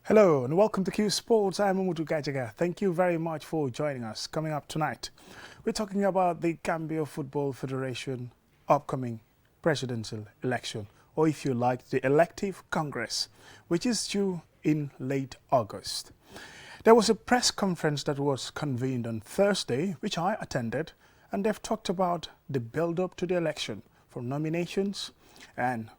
Hello and welcome to Qsports. I'm Umutu Gajaga. Thank you very much for joining us. Coming up tonight, we're talking about the Gambia Football Federation upcoming presidential election, or if you like, the elective Congress, which is due in late August. There was a press conference that was convened on Thursday, which I attended, and they've talked about the build-up to the election, from nominations and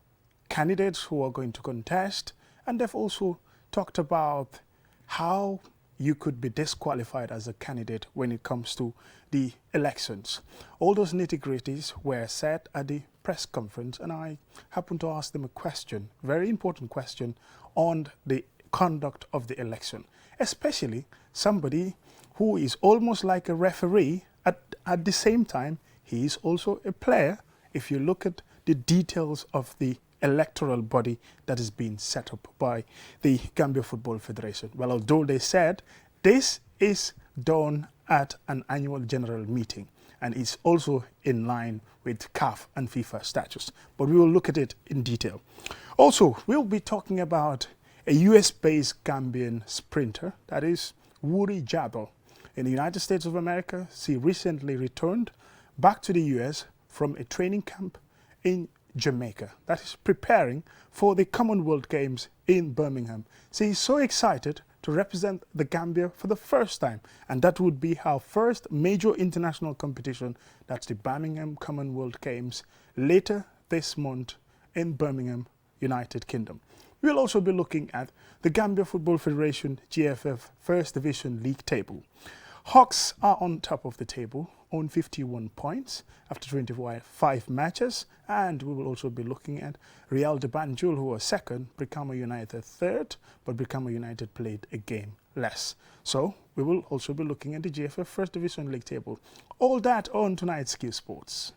candidates who are going to contest, and they've also talked about how you could be disqualified as a candidate when it comes to the elections. All those nitty-gritties were said at the press conference, and I happened to ask them a question, very important question, on the conduct of the election, especially somebody who is almost like a referee. At the same time, he is also a player if you look at the details of the electoral body that is being set up by the Gambia Football Federation. Well, although they said this is done at an annual general meeting and it's also in line with CAF and FIFA statutes, but we will look at it in detail. Also, we'll be talking about a US-based Gambian sprinter, that is Wuri Jabal. In the United States of America, she recently returned back to the US from a training camp in Jamaica that is preparing for the Commonwealth Games in Birmingham. She is so excited to represent the Gambia for the first time, and that would be her first major international competition. That's the Birmingham Commonwealth Games later this month in Birmingham, United Kingdom. We'll also be looking at the Gambia Football Federation GFF First Division League table. Hawks are on top of the table on 51 points after 25 matches, and we will also be looking at Real de Banjul, who are second, Brikama United third, but Brikama United played a game less. So we will also be looking at the GFF First Division League table. All that on tonight's Qsports.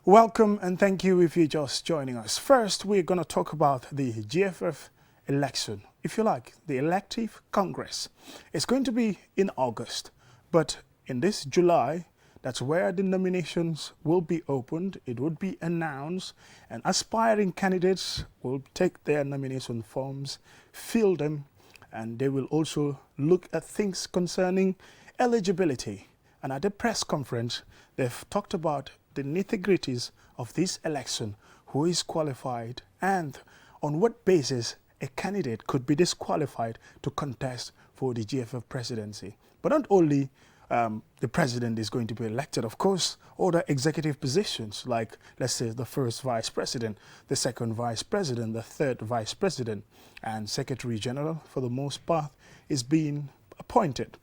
Welcome and thank you if you're just joining us. First, we're going to talk about the GFF election, if you like, the elective Congress. It's going to be in August, but in this July, that's where the nominations will be opened. It would be announced, and aspiring candidates will take their nomination forms, fill them, and they will also look at things concerning eligibility. And at the press conference, they've talked about the nitty-gritties of this election, who is qualified, and on what basis a candidate could be disqualified to contest for the GFF presidency. But not only the president is going to be elected, of course, other executive positions like, let's say, the first vice president, the second vice president, the third vice president, and secretary general, for the most part, is being appointed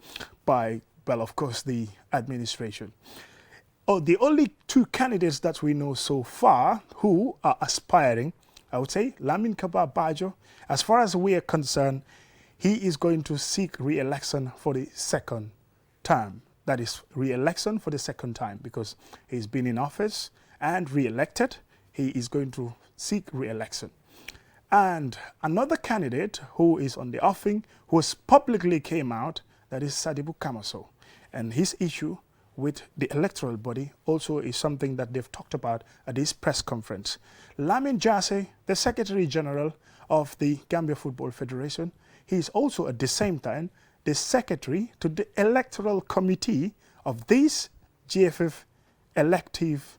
by, well, of course, the administration. Oh, the only two candidates that we know so far who are aspiring, I would say, Lamin Kaba Bajo, as far as we are concerned, he is going to seek re-election for the second term. That is, re-election for the second time, because he's been in office and re-elected. He is going to seek re-election. And another candidate who is on the offing, who has publicly came out, that is Sadibu Kamaso. And his issue with the electoral body also is something that they've talked about at this press conference. Lamin Jasseh, the Secretary General of the Gambia Football Federation, he is also at the same time the Secretary to the Electoral Committee of this GFF elective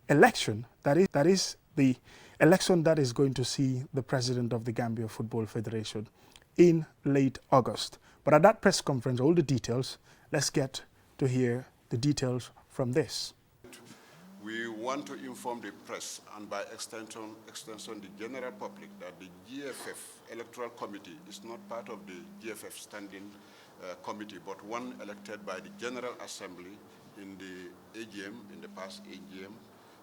election. That is the election that is going to see the President of the Gambia Football Federation in late August. But at that press conference, all the details, let's get to hear the details from this. We want to inform the press and by extension the general public that the GFF Electoral Committee is not part of the GFF standing committee, but one elected by the General Assembly in the AGM, in the past AGM,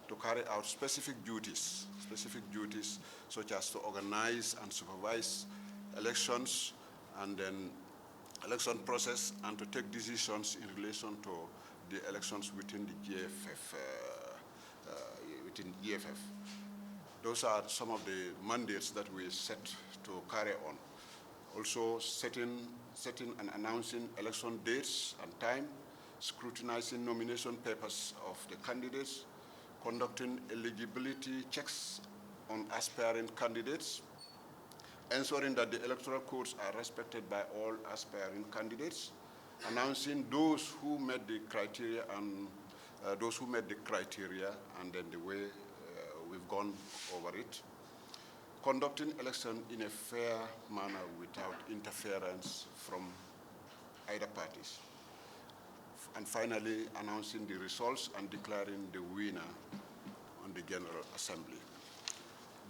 to carry out specific duties such as to organize and supervise elections and then election process and to take decisions in relation to the elections within the GFF. Those are some of the mandates that we set to carry on. Also setting and announcing election dates and time, scrutinizing nomination papers of the candidates, conducting eligibility checks on aspiring candidates, ensuring that the electoral codes are respected by all aspiring candidates, announcing those who met the criteria and then the way we've gone over it, conducting election in a fair manner without interference from either parties, and finally announcing the results and declaring the winner on the General Assembly.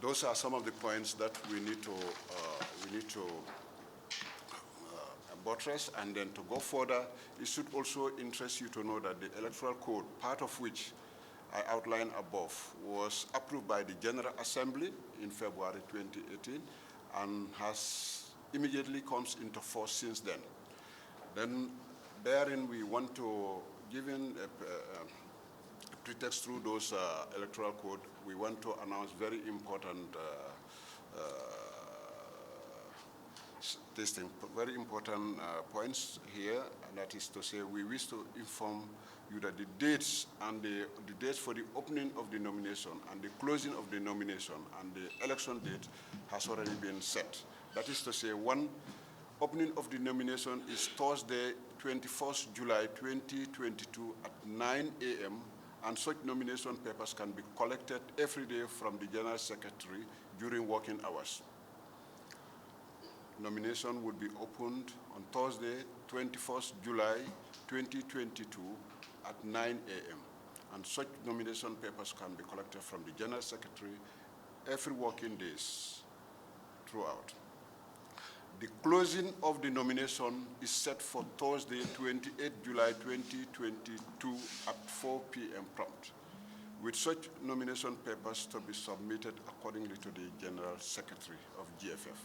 Those are some of the points that we need to buttress, and then to go further, it should also interest you to know that the Electoral Code, part of which I outlined above, was approved by the General Assembly in February 2018 and has immediately comes into force since then. Then therein we want to, given a pretext through those Electoral Code, we want to announce very important points here, and that is to say we wish to inform you that the dates and the dates for the opening of the nomination and the closing of the nomination and the election date has already been set. That is to say, one, opening of the nomination is Thursday, 21st July 2022 at 9 a.m. and such nomination papers can be collected every day from the General Secretary during working hours. Nomination will be opened on Thursday, 21st July 2022 at 9 a.m. and such nomination papers can be collected from the General Secretary every working days throughout. The closing of the nomination is set for Thursday, 28 July 2022 at 4 p.m. prompt, with such nomination papers to be submitted accordingly to the General Secretary of GFF.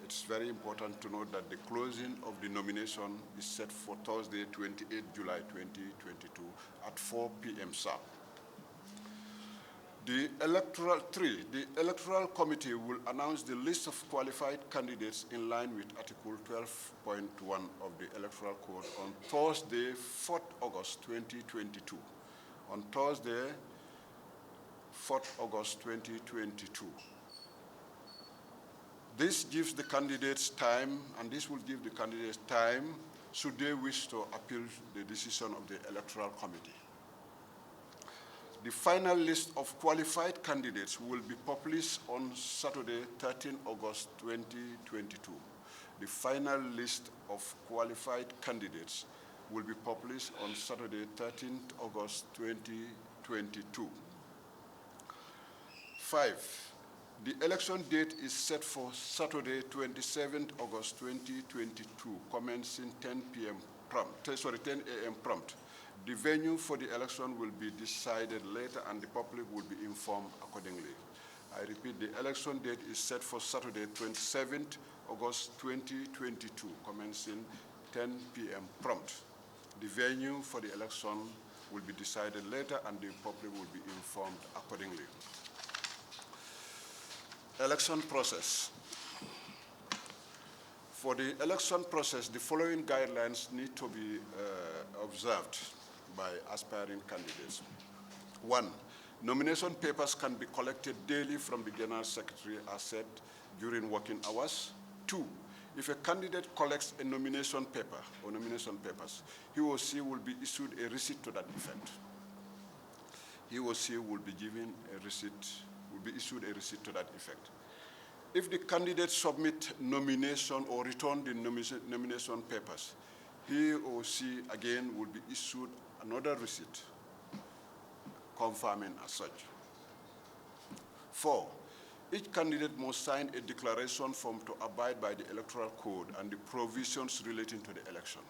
It's very important to note that the closing of the nomination is set for Thursday, 28 July 2022 at 4 p.m. sharp. The Electoral Committee will announce the list of qualified candidates in line with Article 12.1 of the Electoral Code on Thursday, 4th August 2022. On Thursday, 4th August 2022. This gives the candidates time, and this will give the candidates time should they wish to appeal the decision of the Electoral Committee. The final list of qualified candidates will be published on Saturday, 13 August 2022. The final list of qualified candidates will be published on Saturday, 13 August 2022. 5. The election date is set for Saturday, 27 August 2022, commencing 10 a.m. prompt. The venue for the election will be decided later and the public will be informed accordingly. I repeat, the election date is set for Saturday, 27 August 2022, commencing 10 p.m. prompt. The venue for the election will be decided later and the public will be informed accordingly. Election process. For the election process, the following guidelines need to be observed by aspiring candidates. 1, nomination papers can be collected daily from the General Secretary as said during working hours. 2, if a candidate collects a nomination paper or nomination papers, he or she will be issued a receipt to that effect. He or she will be given a receipt, will be issued a receipt to that effect. If the candidate submit nomination or return the nomination papers, he or she again will be issued another receipt confirming as such. 4, each candidate must sign a declaration form to abide by the Electoral Code and the provisions relating to the election.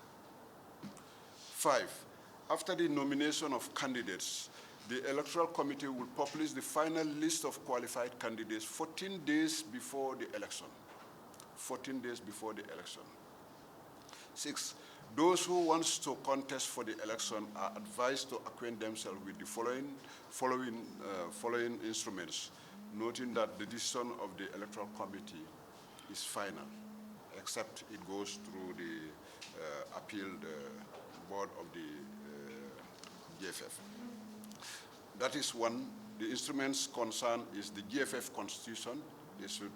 5, after the nomination of candidates, the Electoral Committee will publish the final list of qualified candidates 14 days before the election. 14 days before the election. 6, those who want to contest for the election are advised to acquaint themselves with the following instruments, noting that the decision of the Electoral Committee is final, except it goes through the appealed board of the GFF. That is one. The instruments concerned is the GFF constitution. They should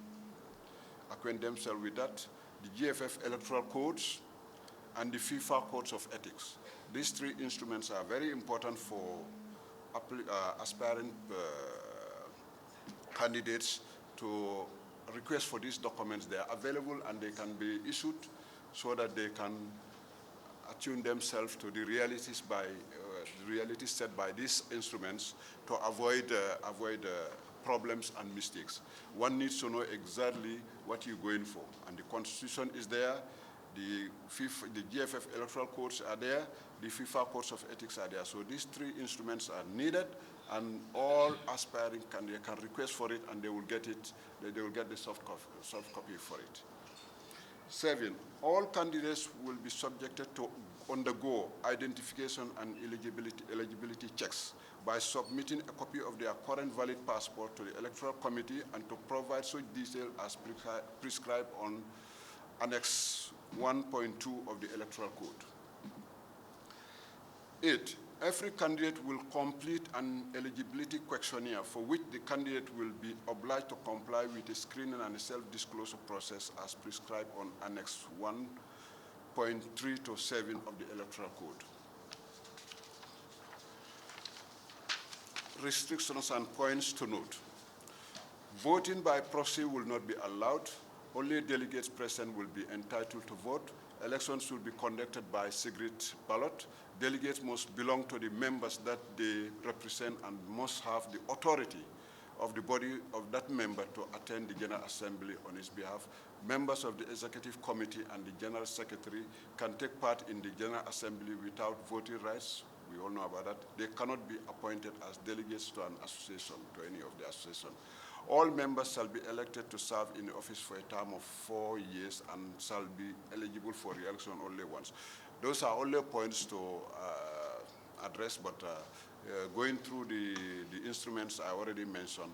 acquaint themselves with that. The GFF electoral codes and the FIFA codes of ethics. These three instruments are very important for aspiring candidates to request for these documents. They are available and they can be issued so that they can attune themselves to the realities set by these instruments to avoid problems and mistakes. One needs to know exactly what you're going for, and the Constitution is there, the GFF electoral codes are there, the FIFA codes of ethics are there. So these three instruments are needed, and all aspiring candidates can request for it, and they will get it. They will get the soft copy for it. 7, all candidates will be subjected to undergo identification and eligibility checks by submitting a copy of their current valid passport to the Electoral Committee and to provide such detail as prescribed on Annex 1.2 of the Electoral Code. 8, every candidate will complete an eligibility questionnaire for which the candidate will be obliged to comply with a screening and a self-disclosure process as prescribed on Annex 1.3 to 7 of the Electoral Code. Restrictions and points to note. Voting by proxy will not be allowed. Only delegates present will be entitled to vote. Elections will be conducted by secret ballot. Delegates must belong to the members that they represent and must have the authority of the body of that member to attend the General Assembly on his behalf. Members of the Executive Committee and the General Secretary can take part in the General Assembly without voting rights. We all know about that. They cannot be appointed as delegates to an association, to any of the association. All members shall be elected to serve in the office for a term of 4 years and shall be eligible for re-election only once. Those are only points to address, but going through the instruments I already mentioned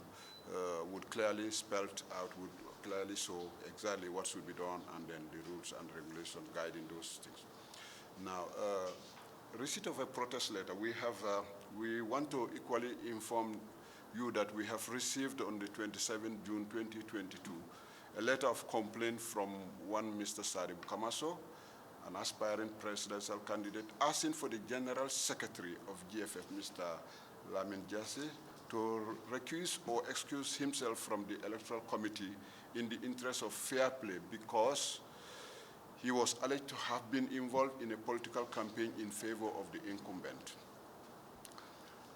would clearly spell out, would clearly show exactly what should be done, and then the rules and regulations guiding those things. Now, receipt of a protest letter. We want to equally inform you that we have received on the 27th June 2022 a letter of complaint from one Mr. Sadibu Kamaso, an aspiring presidential candidate, asking for the General Secretary of GFF, Mr. Lamin Jassy, to recuse or excuse himself from the Electoral Committee in the interest of fair play because he was alleged to have been involved in a political campaign in favor of the incumbent.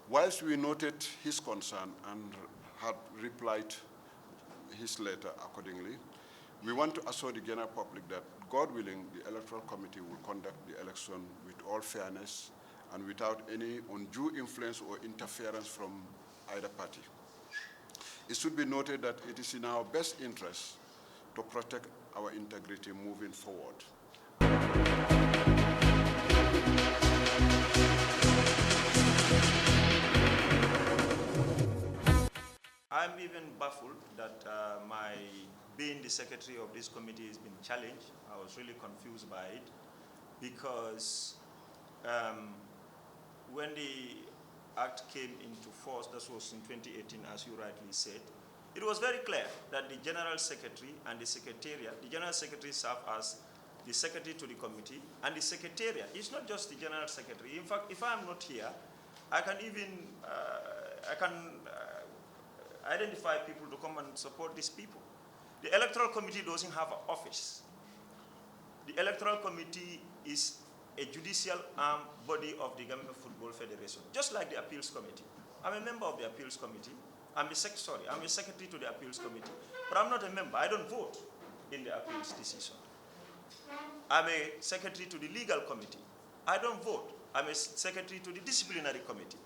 Whilst we noted his concern and had replied his letter accordingly, we want to assure the general public that, God willing, the Electoral Committee will conduct the election with all fairness and without any undue influence or interference from either party. It should be noted that it is in our best interest to protect our integrity moving forward. I'm even baffled that my being the secretary of this committee has been challenged. I was really confused by it because when the act came into force, that was in 2018, as you rightly said, it was very clear that the general secretary and the secretariat, the general secretary served as the secretary to the committee, and the secretariat is not just the general secretary. In fact, if I'm not here, I can even identify people to come and support these people. The Electoral Committee doesn't have an office. The Electoral Committee is a judicial arm body of the Gambia Football Federation, just like the Appeals Committee. I'm a member of the Appeals Committee. I'm a secretary to the Appeals Committee, but I'm not a member. I don't vote in the appeals decision. I'm a secretary to the Legal Committee. I don't vote. I'm a secretary to the Disciplinary Committee.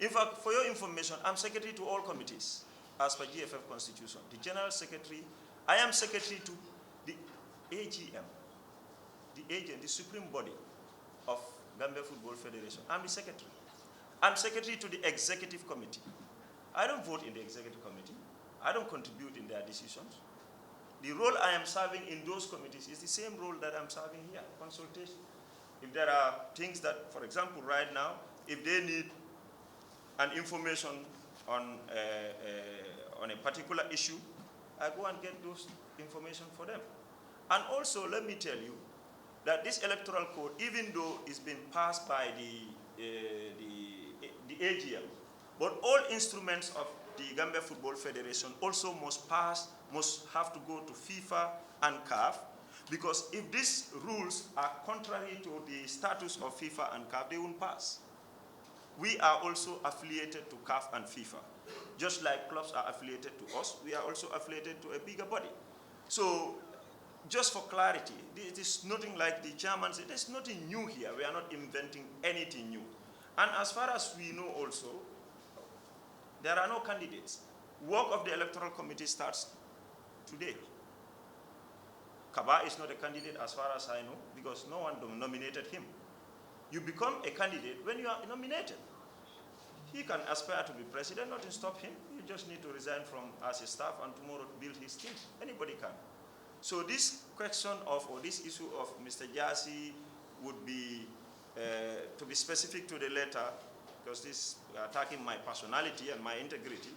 In fact, for your information, I'm secretary to all committees as per GFF Constitution. The General Secretary, I am secretary to the AGM, the supreme body of Gambia Football Federation. I'm the secretary. I'm secretary to the Executive Committee. I don't vote in the Executive Committee. I don't contribute in their decisions. The role I am serving in those committees is the same role that I'm serving here, consultation. If there are things that, for example, right now, if they need an information on a particular issue, I go and get those information for them. And also, let me tell you that this electoral code, even though it's been passed by the AGM, but all instruments of the Gambia Football Federation also must have to go to FIFA and CAF, because if these rules are contrary to the status of FIFA and CAF, they won't pass. We are also affiliated to CAF and FIFA. Just like clubs are affiliated to us, we are also affiliated to a bigger body. So, just for clarity, it is nothing like the chairman said, there's nothing new here. We are not inventing anything new. And as far as we know also, there are no candidates. Work of the electoral committee starts today. Kaba is not a candidate as far as I know, because no one nominated him. You become a candidate when you are nominated. He can aspire to be president, nothing stop him. You just need to resign from as a staff and tomorrow to build his team. Anybody can. So this question of, or this issue of Mr. Jassy would be, to be specific to the letter, because this attacking my personality and my integrity,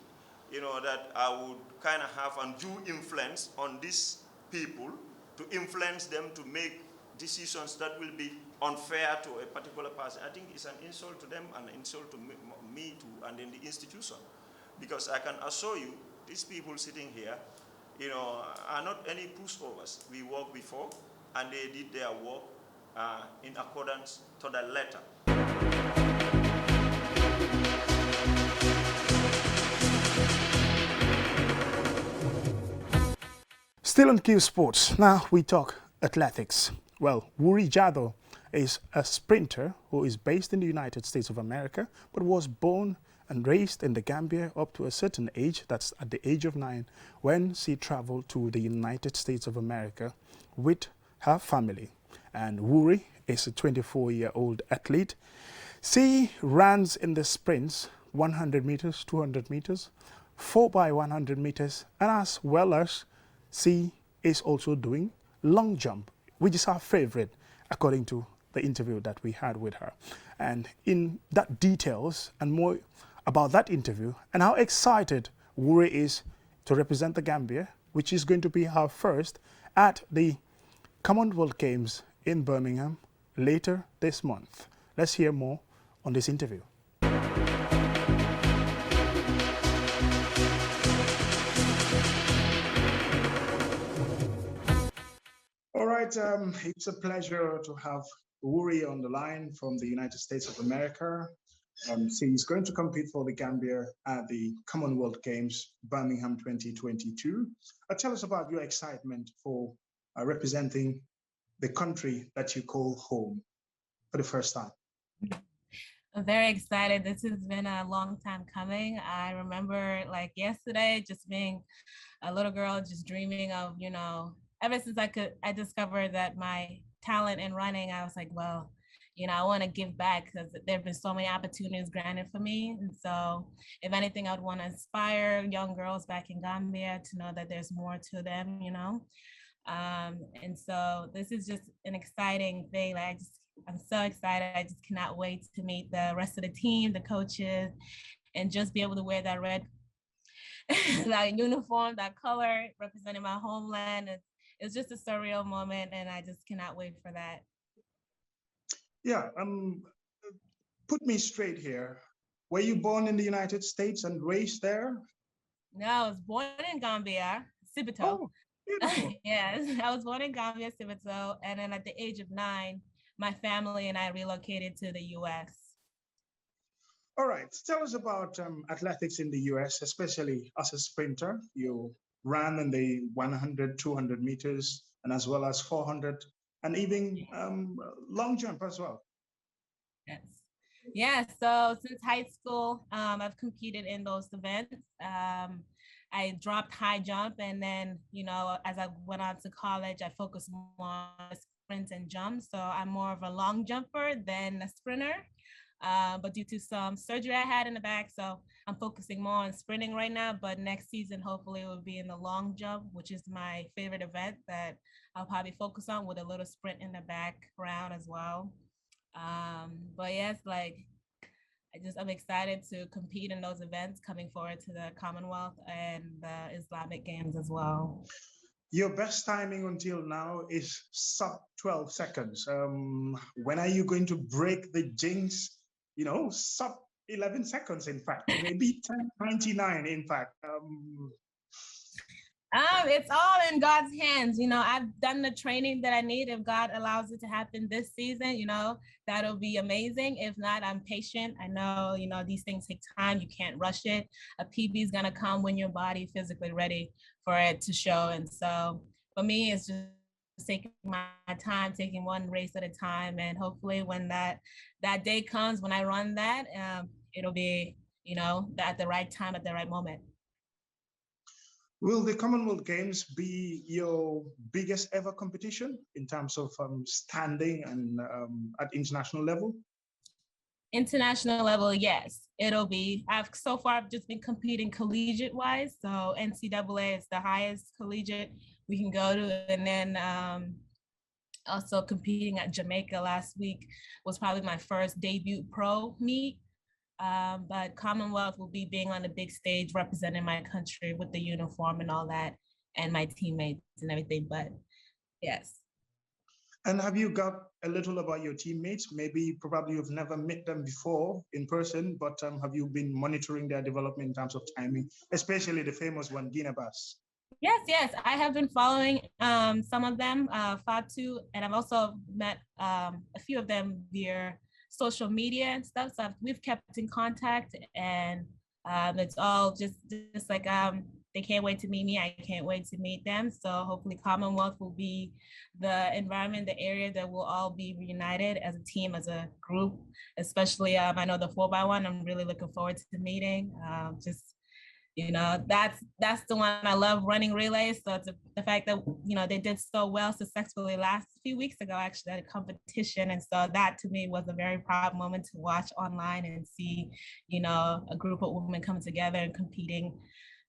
that I would kind of have undue influence on these people, to influence them to make decisions that will be unfair to a particular person. I think it's an insult to them and an insult to me too, and in the institution. Because I can assure you, these people sitting here, are not any pushovers. We worked before, and they did their work in accordance to the letter. Still on Qsports, now we talk athletics. Well, Wuri Jado is a sprinter who is based in the United States of America, but was born and raised in the Gambia up to a certain age, that's at the age of 9, when she traveled to the United States of America with her family. And Wuri is a 24-year-old athlete. She runs in the sprints 100 meters, 200 meters, 4 by 100 meters, and as well as she is also doing long jump, which is her favorite, according to the interview that we had with her. And in that details and more about that interview and how excited Wuri is to represent the Gambia, which is going to be her first at the Commonwealth Games in Birmingham later this month. Let's hear more on this interview. All right, it's a pleasure to have Wuri on the line from the United States of America. She's going to compete for the Gambia at the Commonwealth Games, Birmingham 2022. Tell us about your excitement for representing the country that you call home for the first time. I'm very excited. This has been a long time coming. I remember like yesterday, just being a little girl, just dreaming of, ever since I discovered that my talent in running, I was like, well, I want to give back because there have been so many opportunities granted for me. And so if anything, I'd want to inspire young girls back in Gambia to know that there's more to them, and so this is just an exciting thing. I'm so excited. I just cannot wait to meet the rest of the team, the coaches, and just be able to wear that red that uniform, that color representing my homeland. It's just a surreal moment, and I just cannot wait for that. Yeah, put me straight here. Were you born in the United States and raised there? No, I was born in Gambia, Sibito. Oh, beautiful. Yes, I was born in Gambia, Sibito, and then at the age of 9, my family and I relocated to the U.S. All right, tell us about athletics in the U.S., especially as a sprinter. You ran in the 100, 200 meters, and as well as 400, and even long jump as well. Yes. Yeah, so since high school, I've competed in those events. I dropped high jump, and then, as I went on to college, I focused more on sprints and jumps. So I'm more of a long jumper than a sprinter. but due to some surgery I had in the back, so I'm focusing more on sprinting right now. But next season, hopefully, it will be in the long jump, which is my favorite event that I'll probably focus on with a little sprint in the background as well. But yes, like I'm excited to compete in those events coming forward to the Commonwealth and the Islamic Games as well. Your best timing until now is sub 12 seconds. When are you going to break the jinx? You know, sub 11 seconds, in fact, maybe 10:99, in fact. It's all in God's hands. You know, I've done the training that I need. If God allows it to happen this season, you know, that'll be amazing. If not, I'm patient. I know, you know, these things take time. You can't rush it. A PB is gonna come when your body physically ready for it to show. And so for me, it's just taking my time, taking one race at a time, and hopefully when that day comes when I run that, it'll be, you know, at the right time at the right moment. Will the Commonwealth Games be your biggest ever competition in terms of standing and at international level? International level, yes, it'll be. I've so far just been competing collegiate wise. So NCAA is the highest collegiate we can go to. And then also competing at Jamaica last week was probably my first debut pro meet. But Commonwealth will be being on the big stage, representing my country with the uniform and all that, and my teammates and everything. But yes. And have you got a little about your teammates? Maybe probably you've never met them before in person, but have you been monitoring their development in terms of timing, especially the famous one, Guinea-Bass? Yes, I have been following some of them, Fatu, and I've also met a few of them via social media and stuff. So we've kept in contact, and it's all just like they can't wait to meet me. I can't wait to meet them. So hopefully Commonwealth will be the environment, the area that we'll all be reunited as a team, as a group, especially I know the 4x1, I'm really looking forward to the meeting. Just, you know, that's the one I love, running relays. So it's the fact that, you know, they did so well successfully last few weeks ago, actually, at a competition. And so that to me was a very proud moment to watch online and see, you know, a group of women coming together and competing.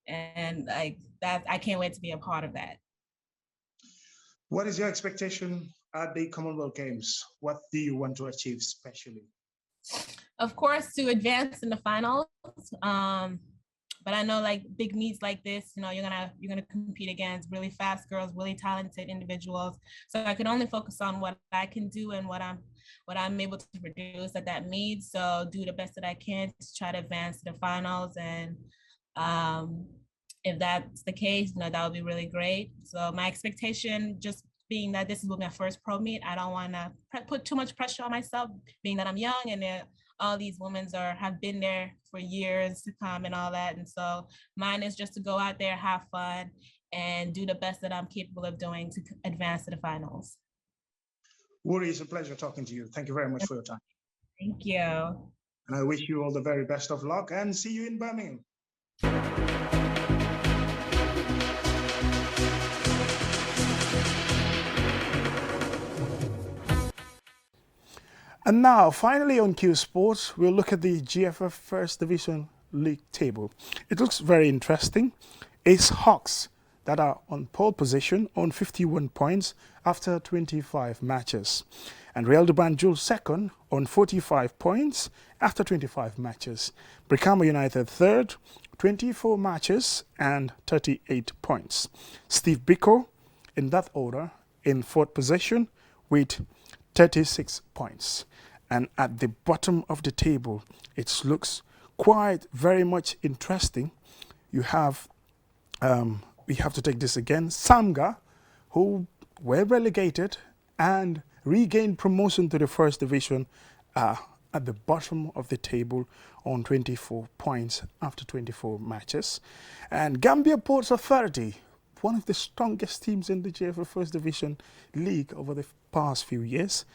And like that, I can't wait to be a part of that. What is your expectation at the Commonwealth Games? What do you want to achieve especially? Of course, to advance in the finals. But I know like big meets like this, you know, you're gonna compete against really fast girls, really talented individuals. So I can only focus on what I can do and what I'm able to produce at that meet. So do the best that I can to try to advance to the finals. And if that's the case, you know, that would be really great. So my expectation, just being that this is my first pro meet, I don't want to put too much pressure on myself, being that I'm young and all these women have been there for years to come and all that. And so mine is just to go out there, have fun, and do the best that I'm capable of doing to advance to the finals. Wuri, it's a pleasure talking to you. Thank you very much for your time. Thank you. And I wish you all the very best of luck and see you in Birmingham. And now, finally on Qsports, we'll look at the GFF First Division League table. It looks very interesting. Ace Hawks that are on pole position on 51 points after 25 matches. And Real de Banjul second on 45 points after 25 matches. Brikama United third, 24 matches and 38 points. Steve Biko in that order in fourth position with 36 points. And at the bottom of the table, it looks quite very much interesting. You have, we have to take this again, Samga, who were relegated and regained promotion to the first division at the bottom of the table on 24 points after 24 matches. And Gambia Ports Authority, one of the strongest teams in the GFF First Division League over the past few years,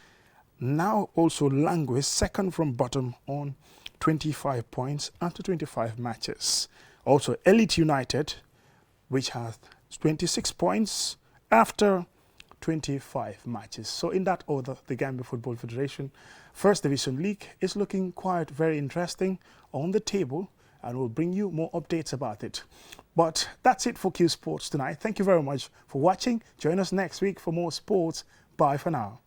now also languish second from bottom on 25 points after 25 matches. Also Elite United, which has 26 points after 25 matches. So in that order, the Gambia Football Federation First Division League is looking quite very interesting on the table, and we'll bring you more updates about it. But that's it for Q Sports tonight. Thank you very much for watching. Join us next week for more sports. Bye for now.